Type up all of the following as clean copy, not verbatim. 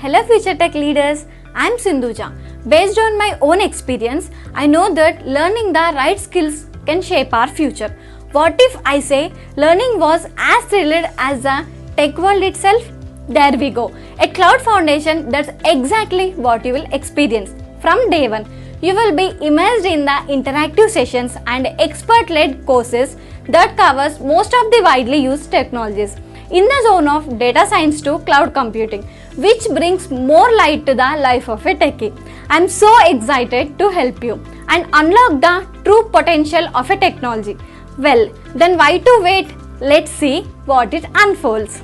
Hello future tech leaders, I'm Sindhuja. Based on my own experience, I know that learning the right skills can shape our future. What if I say learning was as thrilled as the tech world itself? There we go. At CloudFoundation, that's exactly what you will experience. From day one, you will be immersed in the interactive sessions and expert-led courses that covers most of the widely used technologies in the zone of data science to cloud computing, which brings more light to the life of a techie. I'm so excited to help you and unlock the true potential of a technology. Well, then why to wait? Let's see what it unfolds.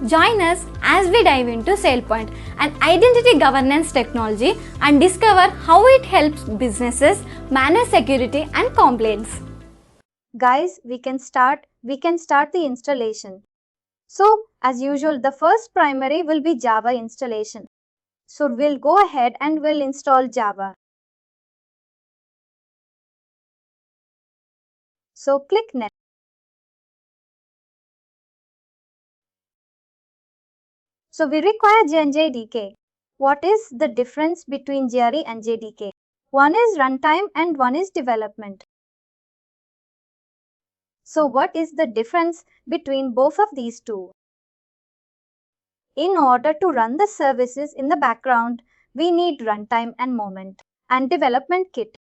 Join us as we dive into SailPoint, an identity governance technology, and discover how it helps businesses manage security and compliance. Guys, we can start the installation. So, as usual, the first primary will be Java installation. So, we'll go ahead and we'll install Java. So, click Next. So, we require JDK. What is the difference between JRE and JDK? One is runtime and one is development. So, what is the difference between both of these two? In order to run the services in the background, we need runtime and moment and development kit.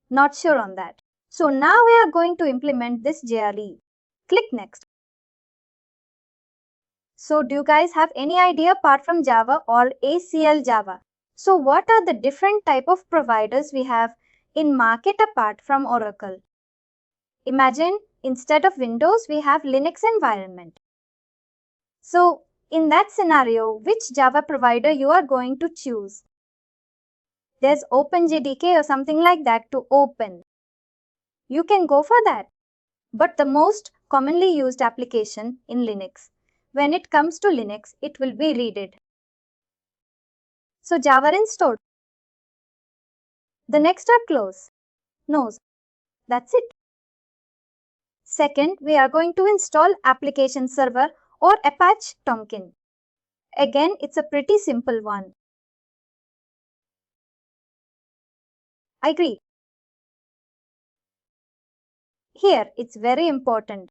Not sure on that. So now we are going to implement this JRE. Click Next. So do you guys have any idea apart from Java or ACL Java? So what are the different type of providers we have in market apart from Oracle? Imagine instead of Windows, we have Linux environment. So in that scenario, which Java provider you are going to choose? There's OpenJDK or something like that to open. You can go for that. But the most commonly used application in Linux, when it comes to Linux, it will be Reddit. So Java installed. The next are close. Nose. That's it. Second, we are going to install application server or Apache Tompkins. Again, it's a pretty simple one. I agree. Here, it's very important.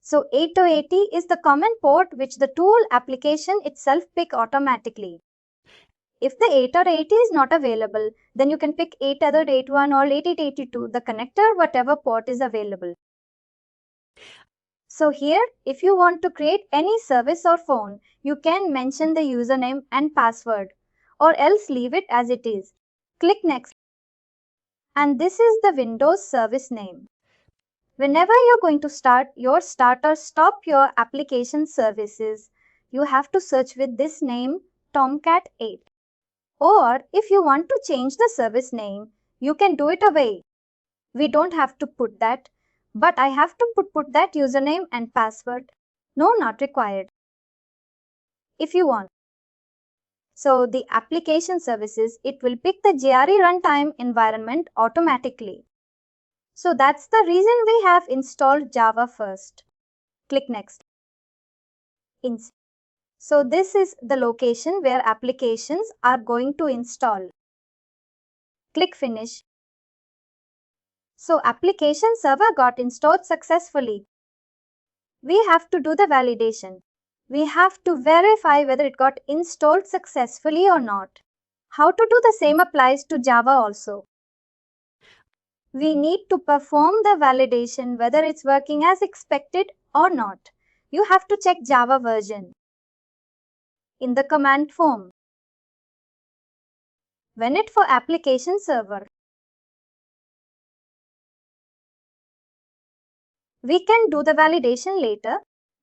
So 8080 is the common port which the tool application itself pick automatically. If the 8080 is not available, then you can pick 8081 or 8882, the connector, whatever port is available. So here, if you want to create any service or phone, you can mention the username and password or else leave it as it is. Click Next. And this is the Windows service name. Whenever you're going to start or stop your application services, you have to search with this name Tomcat 8. Or if you want to change the service name, you can do it away. We don't have to put that, but I have to put that username and password. No, not required. If you want. So the application services, it will pick the JRE runtime environment automatically. So that's the reason we have installed Java first. Click Next. So this is the location where applications are going to install. Click Finish. So application server got installed successfully. We have to do the validation. We have to verify whether it got installed successfully or not. How to do the same applies to Java also. We need to perform the validation whether it's working as expected or not. You have to check Java version in the command form. When it for application server, we can do the validation later.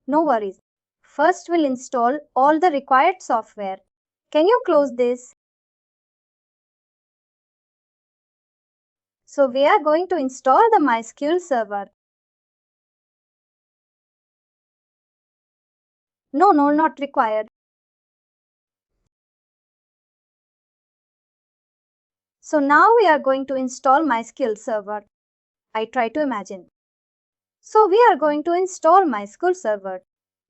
No worries. First we'll install all the required software. Can you close this? So we are going to install the MySQL server. No, not required. So now we are going to install MySQL server. I try to imagine. So we are going to install MySQL server.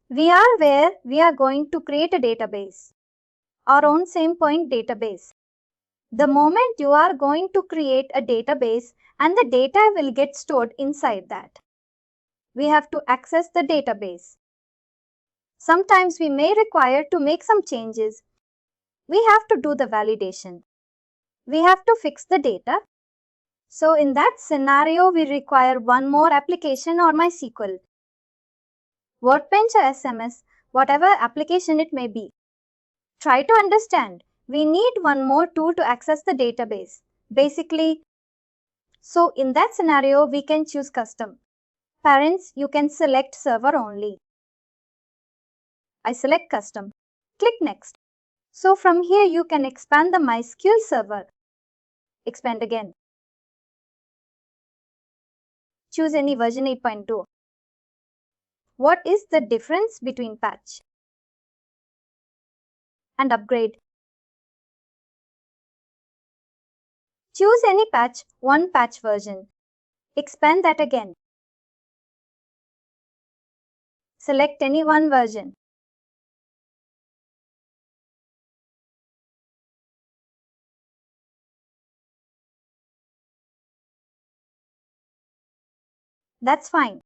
We are where we are going to create a database, our own SailPoint database. The moment you are going to create a database and the data will get stored inside that, we have to access the database. Sometimes we may require to make some changes. We have to do the validation. We have to fix the data. So in that scenario, we require one more application or MySQL, Workbench or SMS, whatever application it may be. Try to understand. We need one more tool to access the database. Basically, so in that scenario, we can choose custom. Parents, you can select server only. I select custom. Click next. So from here, you can expand the MySQL server. Expand again. Choose any version 8.2. What is the difference between patch and upgrade? Choose any patch, one patch version. Expand that again. Select any one version. That's fine.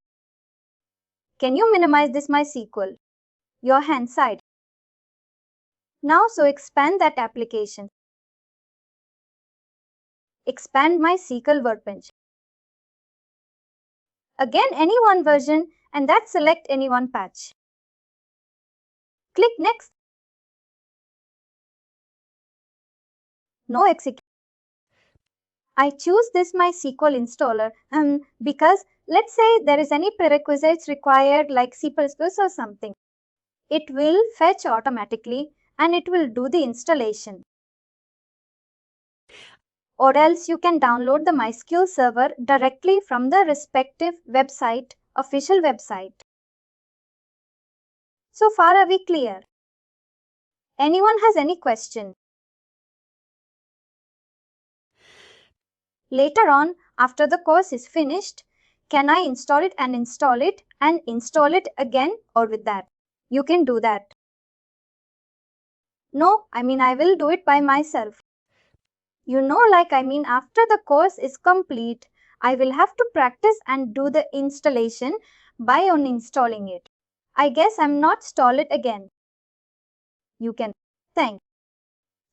Can you minimize this MySQL? Your hand side. Now so expand that application. Expand MySQL Workbench. Again any one version and that select any one patch. Click next. No execute. I choose this MySQL installer because let's say there is any prerequisites required like C++ or something. It will fetch automatically and it will do the installation. Or else you can download the MySQL server directly from the respective website, official website. So far are we clear? Anyone has any question? Later on, after the course is finished, can I install it and install it again or with that? You can do that. No, I will do it by myself. After the course is complete, I will have to practice and do the installation by uninstalling it. I guess I'm not install it again. You can. Thanks.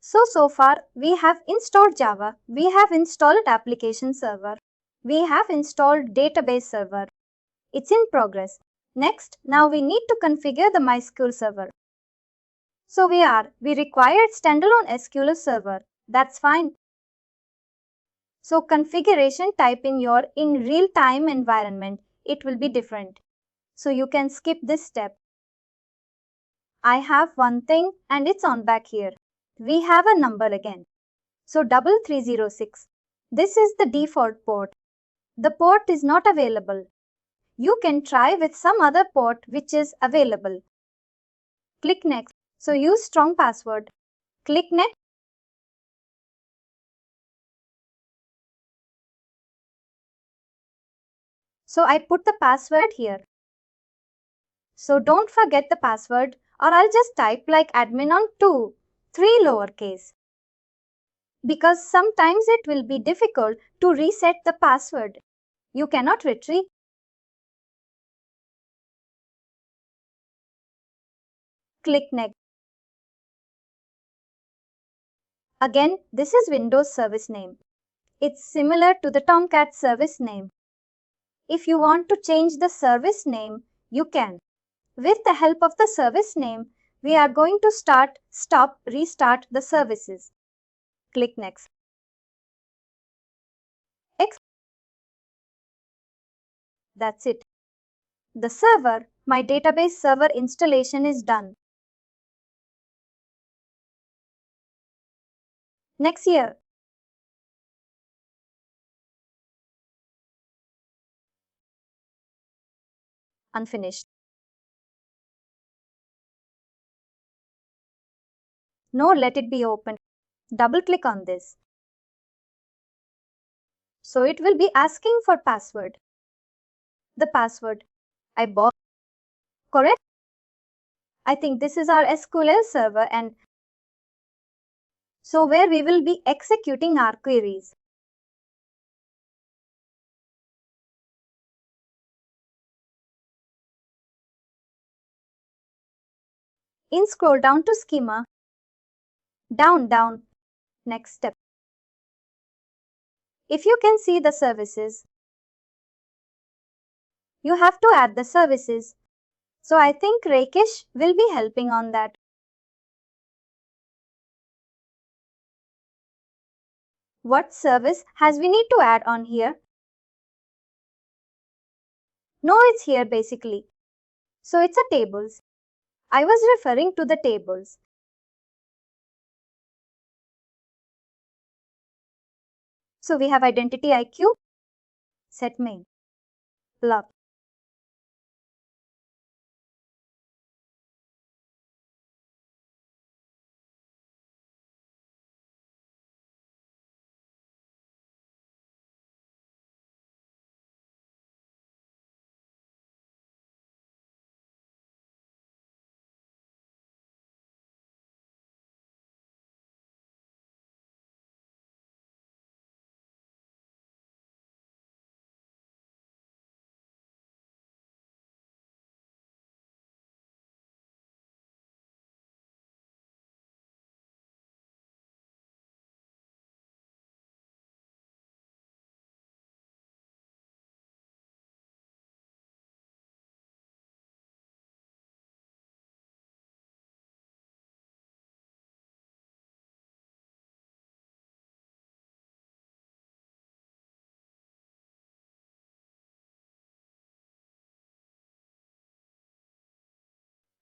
So far we have installed Java, we have installed application server, we have installed database server. It's in progress. Next, now we need to configure the MySQL server. So we required standalone SQL server. That's fine. So configuration type in your real-time environment, it will be different. So you can skip this step. I have one thing and it's on back here. We have a number again. So 3306. This is the default port. The port is not available. You can try with some other port which is available. Click next. So use strong password. Click next. So I put the password here. So don't forget the password or I'll just type like admin on 2, 3 lowercase. Because sometimes it will be difficult to reset the password. You cannot retrieve. Click next. Again, this is Windows service name. It's similar to the Tomcat service name. If you want to change the service name, you can. With the help of the service name, we are going to start, stop, restart the services. Click next. That's it. The server, my database server installation is done. Next year. Unfinished. No, let it be open. Double click on this. So it will be asking for password. The password I bought. Correct? I think this is our SQL server, and so where we will be executing our queries. Scroll down to schema. Down. Next step. If you can see the services, you have to add the services. So I think Rakesh will be helping on that. What service has we need to add on here? No, it's here basically. So it's a tables. I was referring to the tables. So we have identity IQ, set main, log.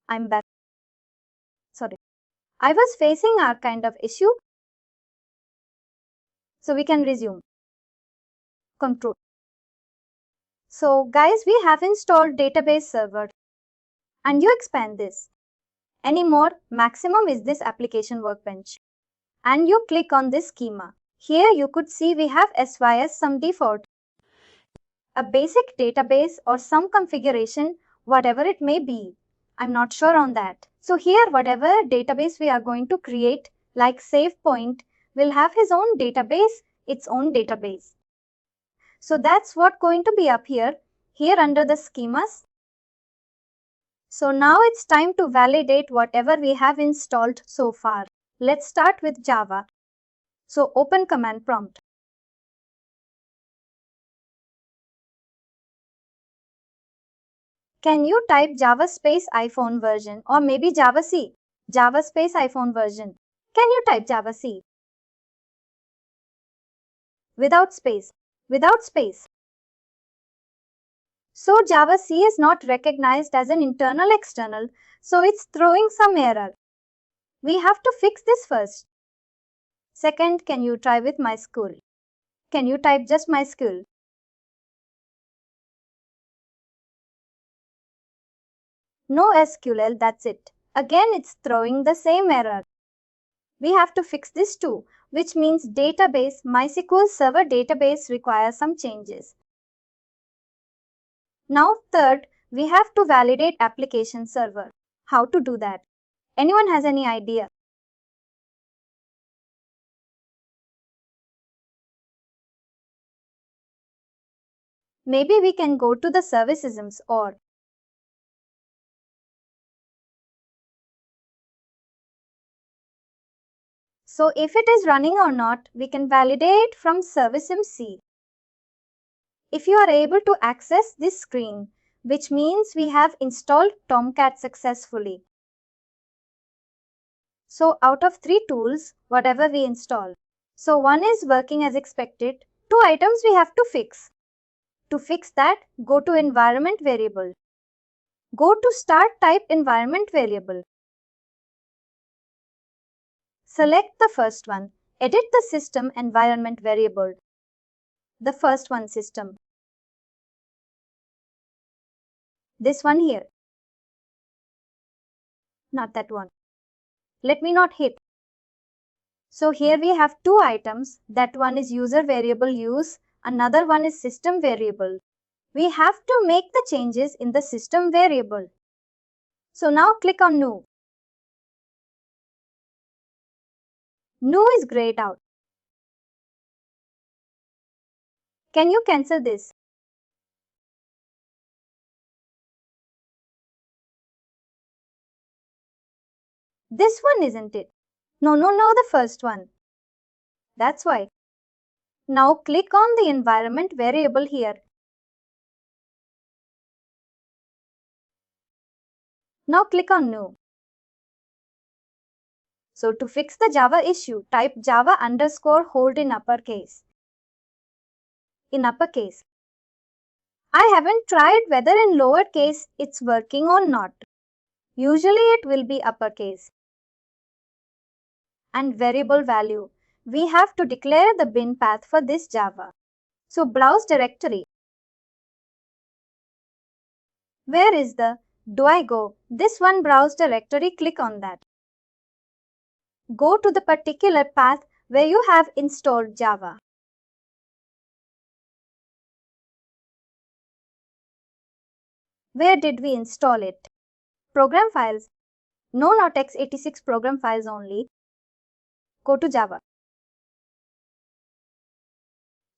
I'm back. Sorry. I was facing our kind of issue. So we can resume. Control. So guys, we have installed database server. And you expand this. Any more, maximum is this application workbench. And you click on this schema. Here you could see we have SYS some default. A basic database or some configuration, whatever it may be. I'm not sure on that. So here whatever database we are going to create, like SailPoint, will have his own database, its own database. So that's what going to be up here under the schemas. So now it's time to validate whatever we have installed so far. Let's start with Java. So open command prompt. Can you type Java space iPhone version or maybe Java C? Java space iPhone version. Can you type Java C? Without space. Without space. So Java C is not recognized as an internal external, so it's throwing some error. We have to fix this first. Second, can you try with MySQL? Can you type just MySQL? No SQL, that's it. Again, it's throwing the same error. We have to fix this too, which means database, MySQL server database requires some changes. Now third, we have to validate application server. How to do that? Anyone has any idea? Maybe we can go to the services or so if it is running or not, we can validate from service.mc. If you are able to access this screen, which means we have installed Tomcat successfully. So out of 3 tools, whatever we install. So one is working as expected. 2 items we have to fix. To fix that, go to environment variable. Go to start type environment variable. Select the first one. Edit the system environment variable. The first one system. This one here. Not that one. Let me not hit. So here we have 2 items. That one is user variable use. Another one is system variable. We have to make the changes in the system variable. So now click on New. New is grayed out. Can you cancel this? This one isn't it? No, the first one. That's why. Now click on the environment variable here. Now click on New. So to fix the Java issue, type Java underscore hold in uppercase. In uppercase. I haven't tried whether in lowercase it's working or not. Usually it will be uppercase. And variable value. We have to declare the bin path for this Java. So browse directory. Where is the do I go? This one browse directory, click on that. Go to the particular path where you have installed Java. Where did we install it? Program files. No, not x86 program files only. Go to Java.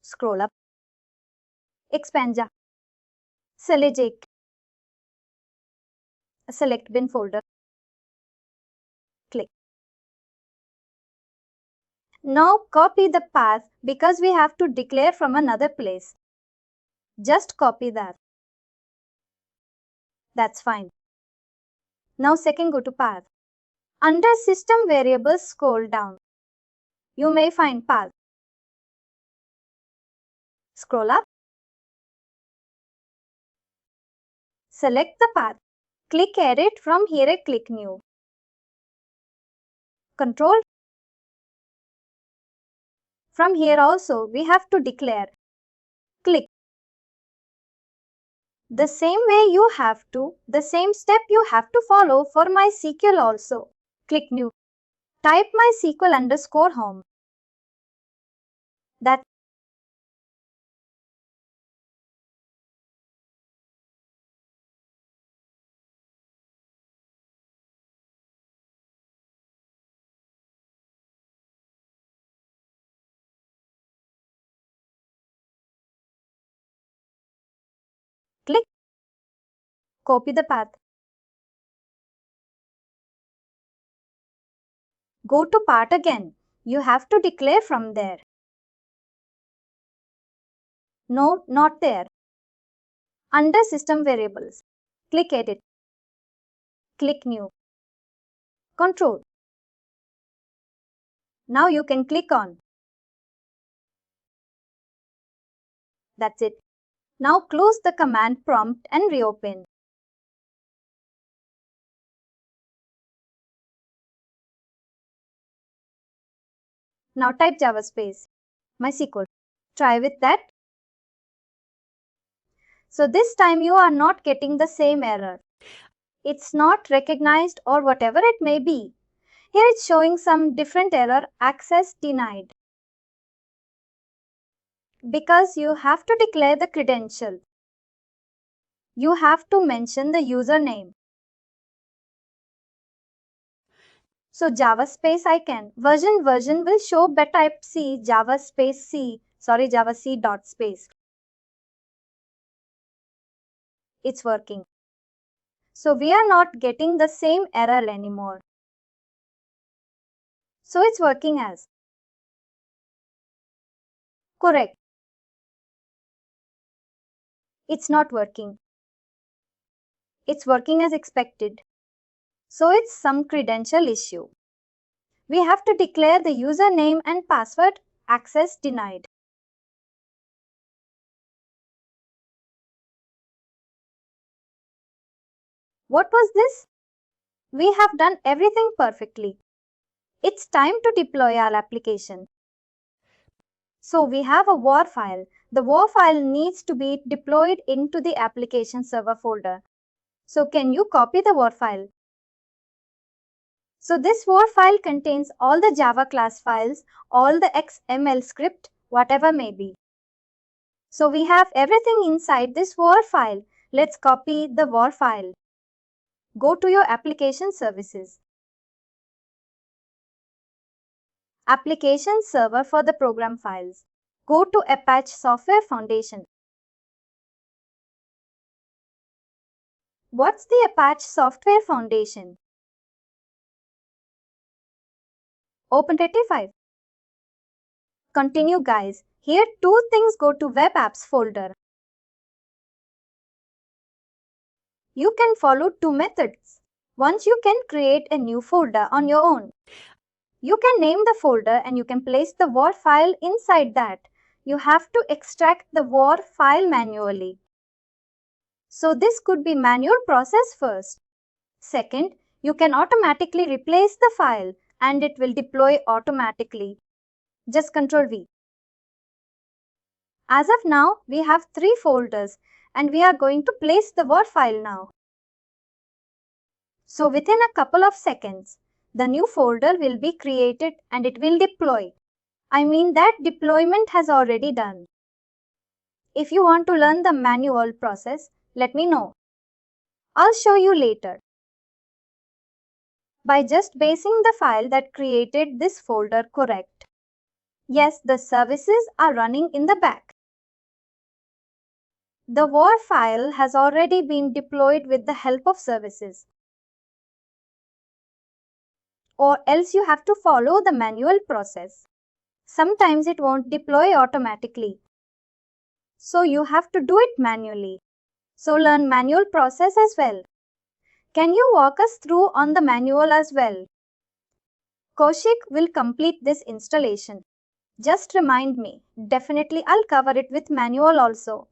Scroll up. Expand Java. Select Select bin folder. Click. Now copy the path because we have to declare from another place. Just copy that. That's fine. Now second go to path. Under system variables scroll down. You may find path. Scroll up. Select the path. Click edit from here, click new. Control. From here also we have to declare. Click. The same step you have to follow for MySQL also. Click new. Type MySQL underscore home. That click. Copy the path. Go to part again. You have to declare from there. No, not there. Under system variables. Click edit. Click new. Control. Now you can click on. That's it. Now close the command prompt and reopen. Now type Java space MySQL. Try with that. So this time you are not getting the same error. It's not recognized or whatever it may be. Here it's showing some different error, access denied. Because you have to declare the credential. You have to mention the username. So Java space icon version will show, but type C Java space C, Java C dot space. It's working. So we are not getting the same error anymore. So it's working as correct. It's not working. It's working as expected. So it's some credential issue. We have to declare the username and password, access denied. What was this? We have done everything perfectly. It's time to deploy our application. So we have a WAR file. The WAR file needs to be deployed into the application server folder. So can you copy the WAR file? So this WAR file contains all the Java class files, all the XML script, whatever may be. So we have everything inside this WAR file. Let's copy the WAR file. Go to your application services. Application server for the program files. Go to Apache Software Foundation. What's the Apache Software Foundation? Open 85. Continue guys. Here two things, go to Web Apps folder. You can follow two methods. Once you can create a new folder on your own. You can name the folder and you can place the WAR file inside that. You have to extract the WAR file manually. So this could be manual process first. Second, you can automatically replace the file and it will deploy automatically. Just Ctrl V. As of now, we have 3 folders and we are going to place the WAR file now. So within a couple of seconds, the new folder will be created and it will deploy. I mean that deployment has already done. If you want to learn the manual process, let me know. I'll show you later. By just basing the file that created this folder correct. Yes, the services are running in the back. The WAR file has already been deployed with the help of services. Or else you have to follow the manual process. Sometimes it won't deploy automatically. So you have to do it manually. So learn manual process as well. Can you walk us through on the manual as well? Kaushik will complete this installation. Just remind me. Definitely I'll cover it with manual also.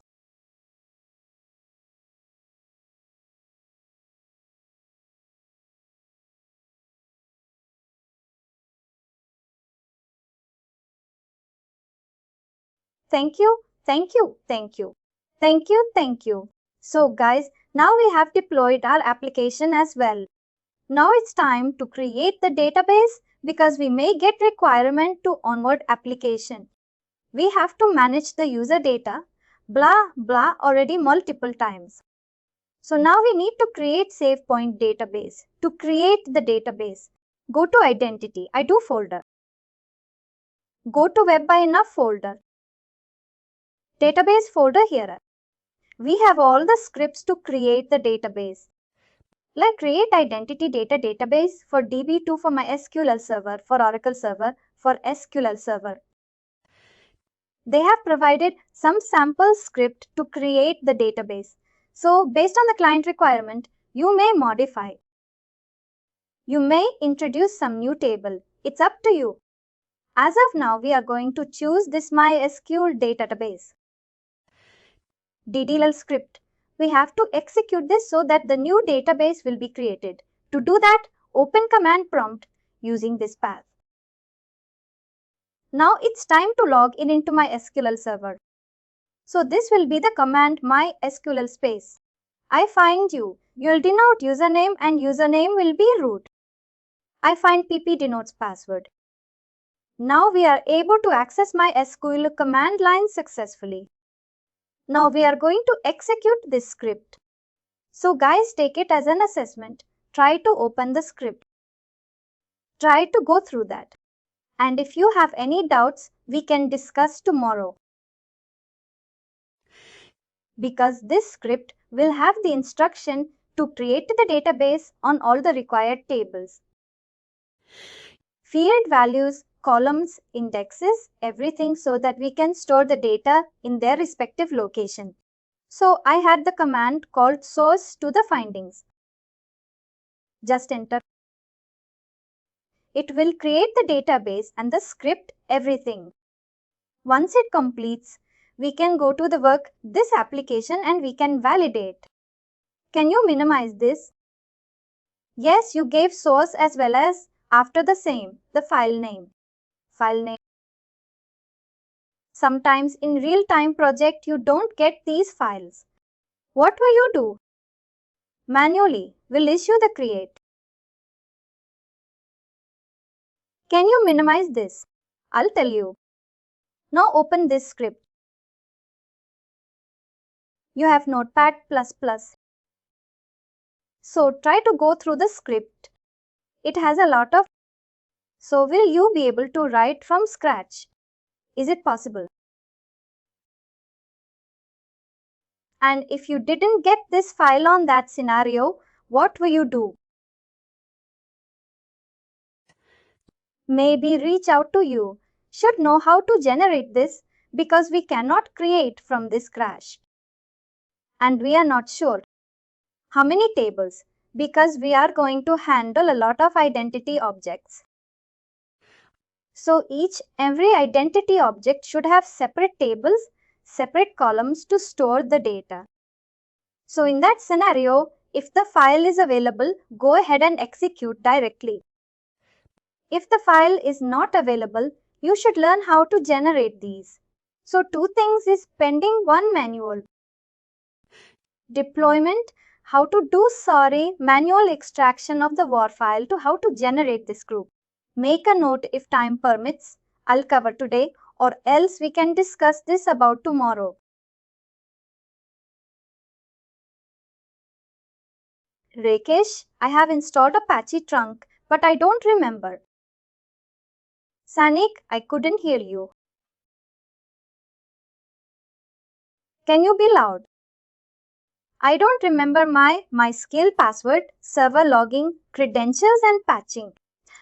Thank you, thank you, thank you. Thank you, thank you. So guys, now we have deployed our application as well. Now it's time to create the database because we may get requirement to onboard application. We have to manage the user data, blah blah already multiple times. So now we need to create SailPoint database. To create the database, go to Identity, I do folder. Go to Web by Enough folder. Database folder here. We have all the scripts to create the database. Like create identity data database for DB2 for my SQL server, for Oracle server, for SQL server. They have provided some sample script to create the database. So based on the client requirement, you may modify. You may introduce some new table. It's up to you. As of now, we are going to choose this MySQL database. DDL script. We have to execute this so that the new database will be created. To do that, open command prompt using this path. Now it's time to log in into my SQL server. So this will be the command MySQL space. I find you. You'll denote username and username will be root. I find pp denotes password. Now we are able to access my SQL command line successfully. Now we are going to execute this script. So guys, take it as an assessment. Try to open the script. Try to go through that. And if you have any doubts, we can discuss tomorrow. Because this script will have the instruction to create the database on all the required tables. Field values, columns, indexes, everything so that we can store the data in their respective location. So I had the command called source to the findings. Just enter. It will create the database and the script, everything. Once it completes, we can go to the work, this application and we can validate. Can you minimize this? Yes, you gave source as well as after the same, the file name. Sometimes in real-time project you don't get these files. What will you do? Manually, we'll issue the create. Can you minimize this? I'll tell you. Now open this script. You have Notepad++. So try to go through the script. It has a lot of. So will you be able to write from scratch? Is it possible? And if you didn't get this file on that scenario, what will you do? Maybe reach out to you. Should know how to generate this because we cannot create from this crash. And we are not sure how many tables because we are going to handle a lot of identity objects. So every identity object should have separate tables, separate columns to store the data. So in that scenario, if the file is available, go ahead and execute directly. If the file is not available, you should learn how to generate these. So 2 things is pending, 1 manual. Deployment, how to do manual extraction of the war file to how to generate this group. Make a note if time permits. I'll cover today or else we can discuss this about tomorrow. Rakesh, I have installed Apache trunk, but I don't remember. Sanik, I couldn't hear you. Can you be loud? I don't remember my MySQL password, server logging, credentials and patching.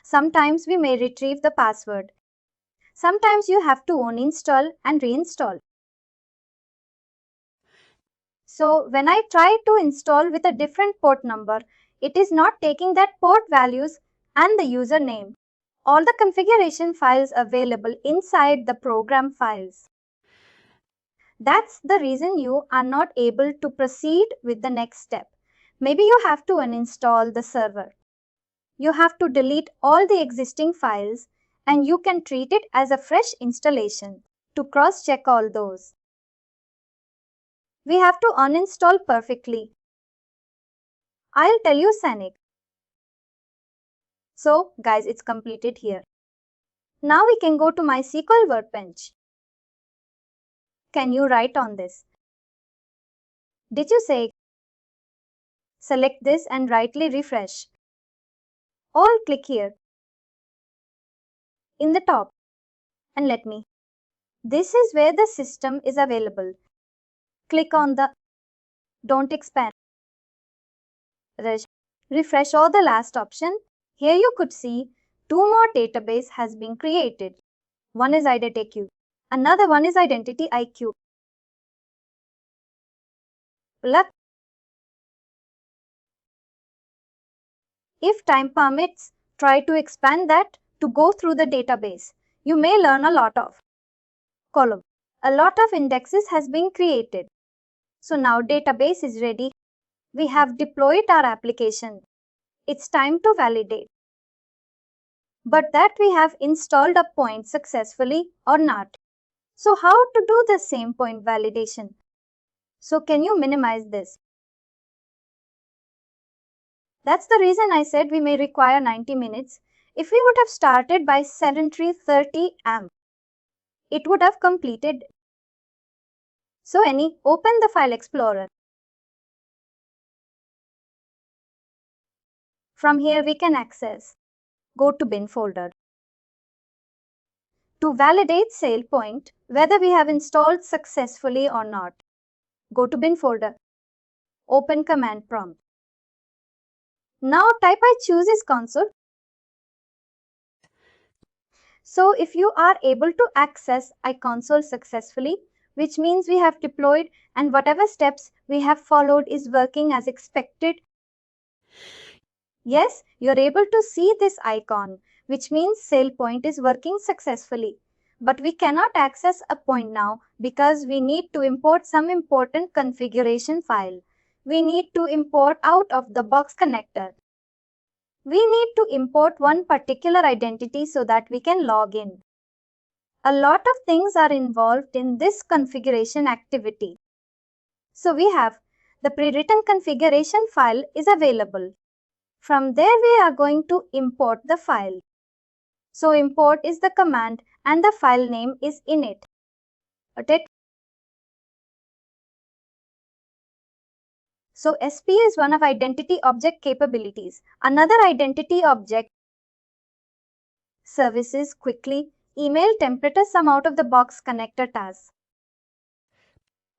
Sometimes we may retrieve the password. Sometimes you have to uninstall and reinstall. So when I try to install with a different port number, it is not taking that port values and the username. All the configuration files available inside the program files. That's the reason you are not able to proceed with the next step. Maybe you have to uninstall the server. You have to delete all the existing files and you can treat it as a fresh installation to cross-check all those. We have to uninstall perfectly. I'll tell you, Sanik. So, guys, it's completed here. Now we can go to MySQL workbench. Can you write on this? Did you say? Select this and rightly refresh. Or click here in the top and let me. This is where the system is available. Click on the Don't expand. Refresh or the last option. Here you could see 2 more database has been created. One is IDentityIQ. Another one is IdentityIQ. Luck. If time permits, try to expand that to go through the database. You may learn a lot of column. A lot of indexes has been created. So now database is ready. We have deployed our application. It's time to validate. But that we have installed a point successfully or not. So how to do the SailPoint validation? So can you minimize this? That's the reason I said we may require 90 minutes. If we would have started by 7:30 am, it would have completed. So open the file explorer. From here we can access. Go to bin folder. To validate SailPoint, whether we have installed successfully or not, go to bin folder. Open command prompt. Now type I choose is console. So if you are able to access iConsole successfully, which means we have deployed and whatever steps we have followed is working as expected. Yes, you're able to see this icon, which means SailPoint is working successfully. But we cannot access a point now because we need to import some important configuration file. We need to import out of the box connector. We need to import one particular identity so that we can log in. A lot of things are involved in this configuration activity. So we have the pre-written configuration file is available. From there we are going to import the file. So import is the command and the file name is init. So SP is one of identity object capabilities. Another identity object services quickly email temperature some out of the box connector tasks.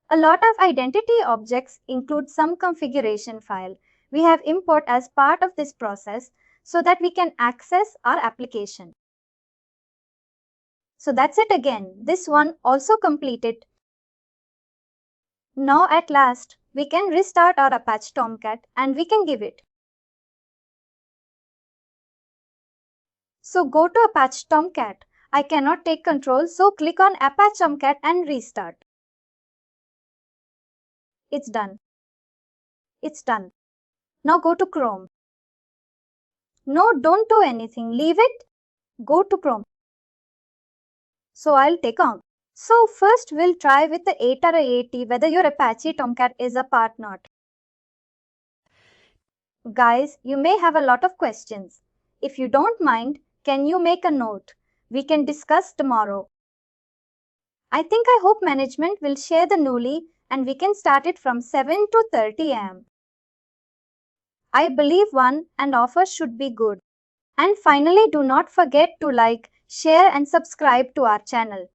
A lot of identity objects include some configuration file we have import as part of this process so that we can access our application. So that's it again. This one also completed. Now at last, we can restart our Apache Tomcat and we can give it. So go to Apache Tomcat. I cannot take control, so click on Apache Tomcat and restart. It's done. It's done. Now go to Chrome. No, don't do anything. Leave it. Go to Chrome. So I'll take on. So first we'll try with the 8 or 80 whether your Apache Tomcat is up or not. Guys, you may have a lot of questions. If you don't mind, can you make a note? We can discuss tomorrow. I hope management will share the newly and we can start it from 7 to 30 am. I believe one and offer should be good. And finally, do not forget to like, share and subscribe to our channel.